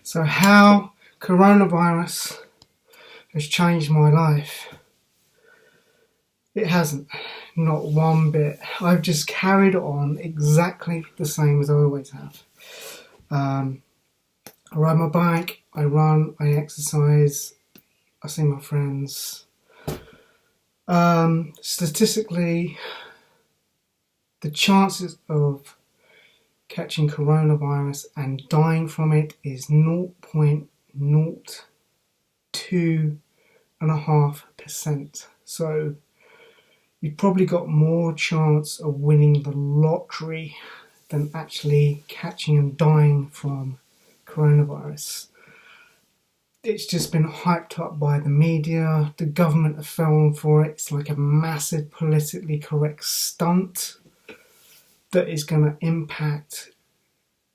So how coronavirus has changed my life? It hasn't, not one bit. I've just carried on exactly the same as I always have. I ride my bike, I run, I exercise, I see my friends. Statistically, the chances of catching coronavirus and dying from it is 0.02.5%. So you've probably got more chance of winning the lottery than actually catching and dying from coronavirus. It's just been hyped up by the media. The government have fallen for it. It's like a massive politically correct stunt that is going to impact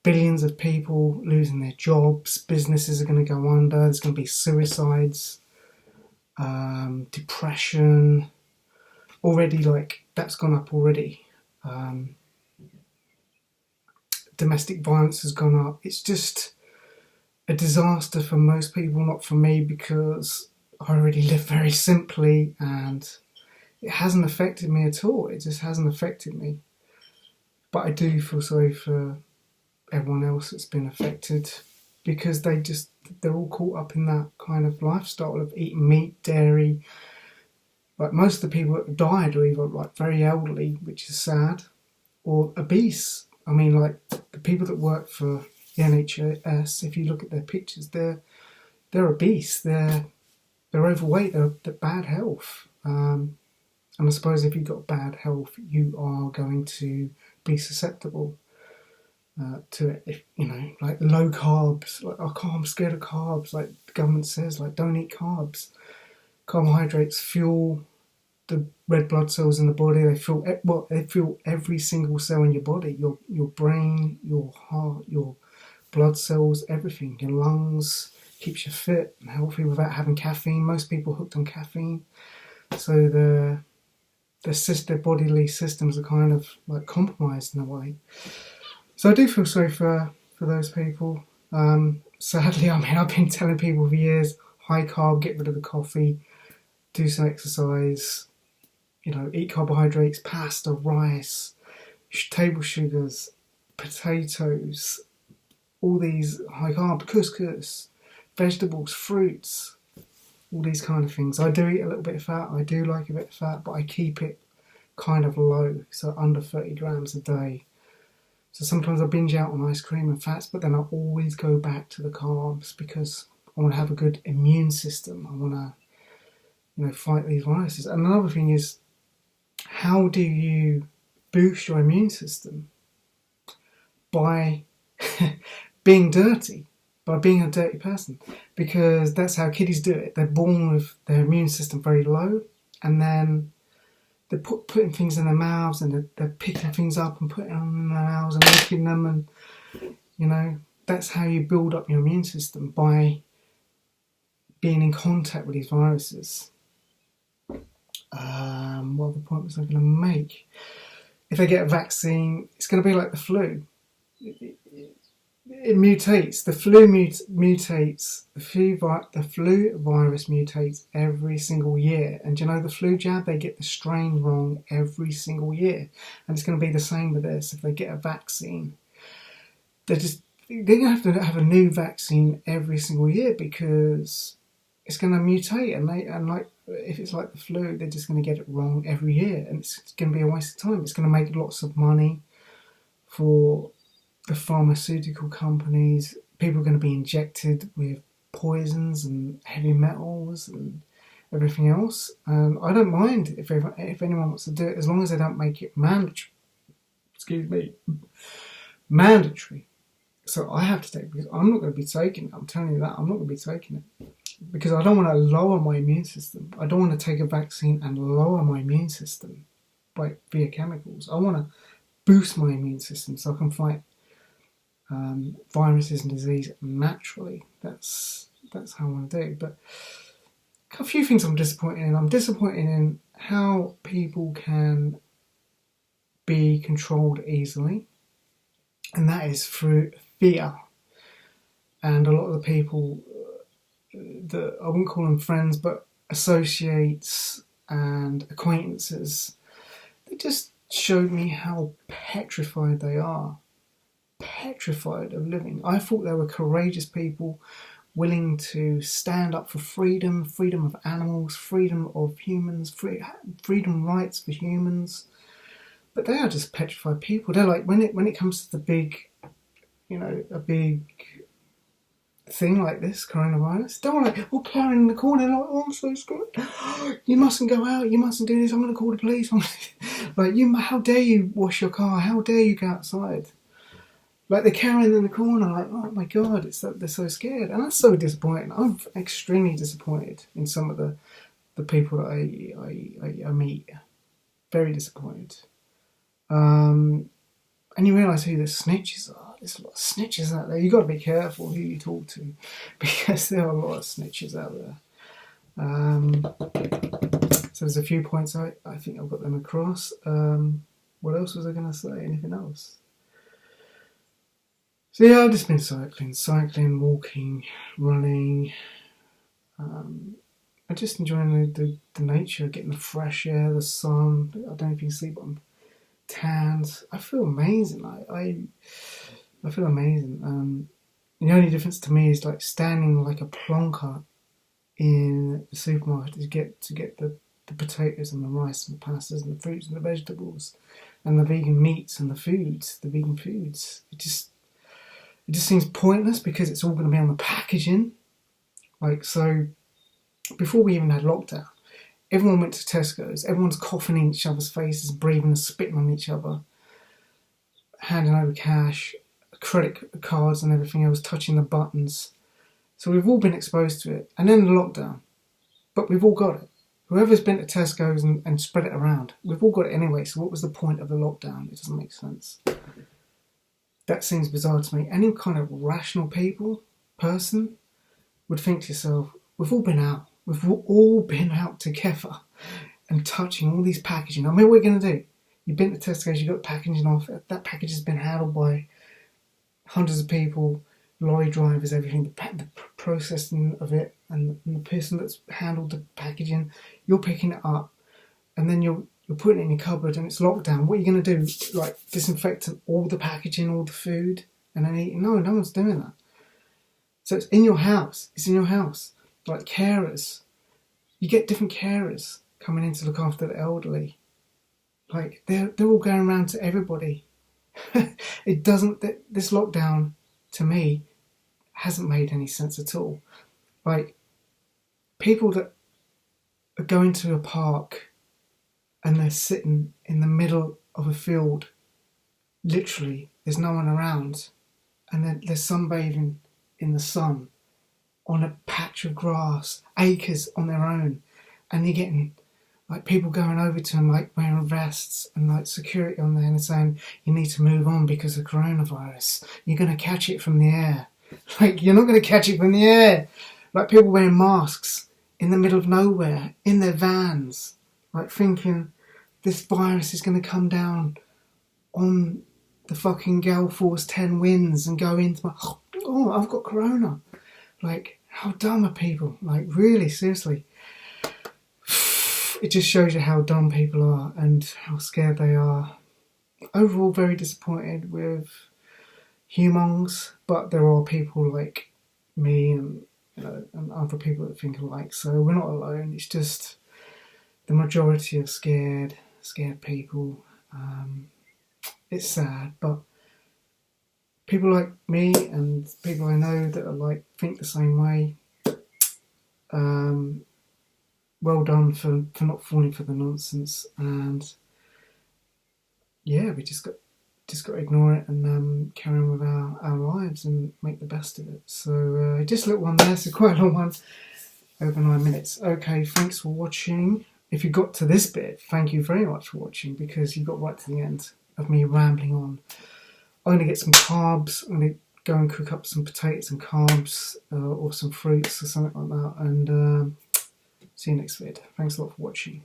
billions of people losing their jobs. Businesses are going to go under. There's going to be suicides, depression. Already, like, that's gone up already. Domestic violence has gone up. It's just a disaster for most people, not for me, because I already live very simply and it hasn't affected me at all. It just hasn't affected me. But I do feel sorry for everyone else that's been affected, because they're all caught up in that kind of lifestyle of eating meat, dairy. Like, most of the people that have died are either like very elderly, which is sad, or obese. I mean, like, the people that work for the NHS, if you look at their pictures, they're obese, they're overweight, they're bad health. And I suppose if you've got bad health, you are going to be susceptible to it. If like low carbs, like, I'm scared of carbs. Like the government says, like, don't eat carbs. Carbohydrates fuel the red blood cells in the body. They fuel every single cell in your body. Your brain, your heart, your blood cells, everything. Your lungs, keeps you fit and healthy without having caffeine. Most people are hooked on caffeine, so their bodily systems are kind of like compromised in a way. So I do feel sorry for those people. Sadly, I mean, I've been telling people for years, high carb, get rid of the coffee, do some exercise, eat carbohydrates, pasta, rice, table sugars, potatoes, all these high carb, couscous, vegetables, fruits, all these kind of things. I do eat a little bit of fat. I do like a bit of fat, but I keep it kind of low, so under 30 grams a day. So sometimes I binge out on ice cream and fats, but then I always go back to the carbs because I want to have a good immune system. I want to, fight these viruses. And another thing is, how do you boost your immune system? By being dirty, by being a dirty person, because that's how kiddies do it. They're born with their immune system very low, and then they're putting things in their mouths, and they're picking things up and putting them in their mouths and licking them, and that's how you build up your immune system, by being in contact with these viruses. What other point was I going to make? If they get a vaccine, it's going to be like the flu. It mutates. The flu mutates. The flu virus mutates every single year. And the flu jab, they get the strain wrong every single year. And it's going to be the same with this. If they get a vaccine, they're going to have a new vaccine every single year, because it's going to mutate. And like, if it's like the flu, they're just going to get it wrong every year. And it's going to be a waste of time. It's going to make lots of money for the pharmaceutical companies. People are going to be injected with poisons and heavy metals and everything else. And I don't mind if anyone wants to do it, as long as they don't make it mandatory. Mandatory. So I have to take it, because I'm not going to be taking it. I'm telling you that. I'm not going to be taking it, because I don't want to lower my immune system. I don't want to take a vaccine and lower my immune system via chemicals. I want to boost my immune system so I can fight viruses and disease naturally. That's how I want to do. But a few things I'm disappointed in. I'm disappointed in how people can be controlled easily, and that is through fear. and a lot of the people that I wouldn't call them friends, but associates and acquaintances, they just showed me how petrified they are. Petrified of living. I thought they were courageous people, willing to stand up for freedom, freedom of animals, freedom of humans, freedom rights for humans. But they are just petrified people. They're like, when it comes to the big, a big thing like this, coronavirus, they're all like, oh, carrying in the corner, like, oh, I'm so scared. You mustn't go out. You mustn't do this. I'm going to call the police. Like, how dare you wash your car? How dare you go outside? Like, they're carrying in the corner, like, oh my God, they're so scared. And that's so disappointing. I'm extremely disappointed in some of the people that I meet. Very disappointed. And you realise who the snitches are. There's a lot of snitches out there. You've got to be careful who you talk to, because there are a lot of snitches out there. So there's a few points I think I've got them across. What else was I going to say? Anything else? So yeah, I've just been cycling, walking, running. I'm just enjoying the nature, getting the fresh air, the sun. I don't know if you can see, but I'm tanned. I feel amazing. I feel amazing. The only difference to me is like standing like a plonker in the supermarket to get the potatoes and the rice and the pastas and the fruits and the vegetables and the vegan meats and the vegan foods. It just seems pointless because it's all going to be on the packaging. Like, so before we even had lockdown, everyone went to Tesco's, everyone's coughing in each other's faces, breathing and spitting on each other, handing over cash, credit cards and everything else, touching the buttons. So we've all been exposed to it. And then the lockdown. But we've all got it. Whoever's been to Tesco's and spread it around, we've all got it anyway. So what was the point of the lockdown? It doesn't make sense. That seems bizarre to me. Any kind of rational person would think to yourself, we've all been out. We've all been out together and touching all these packaging. I mean, what are you going to do? You've been to Tesco's, you got packaging off. That package has been handled by hundreds of people, lorry drivers, everything, the processing of it, and the person that's handled the packaging. You're picking it up, and then you're putting it in your cupboard, and it's locked down. What are you going to do? Like, disinfectant all the packaging, all the food, and then eat? No one's doing that. So it's in your house. It's in your house. Like carers. You get different carers coming in to look after the elderly. Like, they're all going around to everybody. This lockdown, to me, hasn't made any sense at all. Like, people that are going to a park and they're sitting in the middle of a field, literally, there's no one around, and they're sunbathing in the sun on a patch of grass, acres on their own, and you're getting like people going over to them, like wearing vests and like security on there and saying, you need to move on because of coronavirus. You're going to catch it from the air. Like, you're not going to catch it from the air. Like, people wearing masks in the middle of nowhere, in their vans, like thinking this virus is going to come down on the fucking gale force 10 winds and go into my, oh, I've got corona. Like, how dumb are people? Like, really, seriously. It just shows you how dumb people are and how scared they are. Overall, very disappointed with humans, but there are people like me and and other people that think alike. So we're not alone. It's just the majority of scared people. It's sad, but people like me and people I know that are like think the same way. Well done for not falling for the nonsense, and yeah, we just got to ignore it and carry on with our lives and make the best of it. So just a little one there, so quite a long one, over 9 minutes. Okay, thanks for watching. If you got to this bit, thank you very much for watching, because you got right to the end of me rambling on. I'm going to get some carbs. I'm going to go and cook up some potatoes and carbs or some fruits or something like that, and see you next vid. Thanks a lot for watching.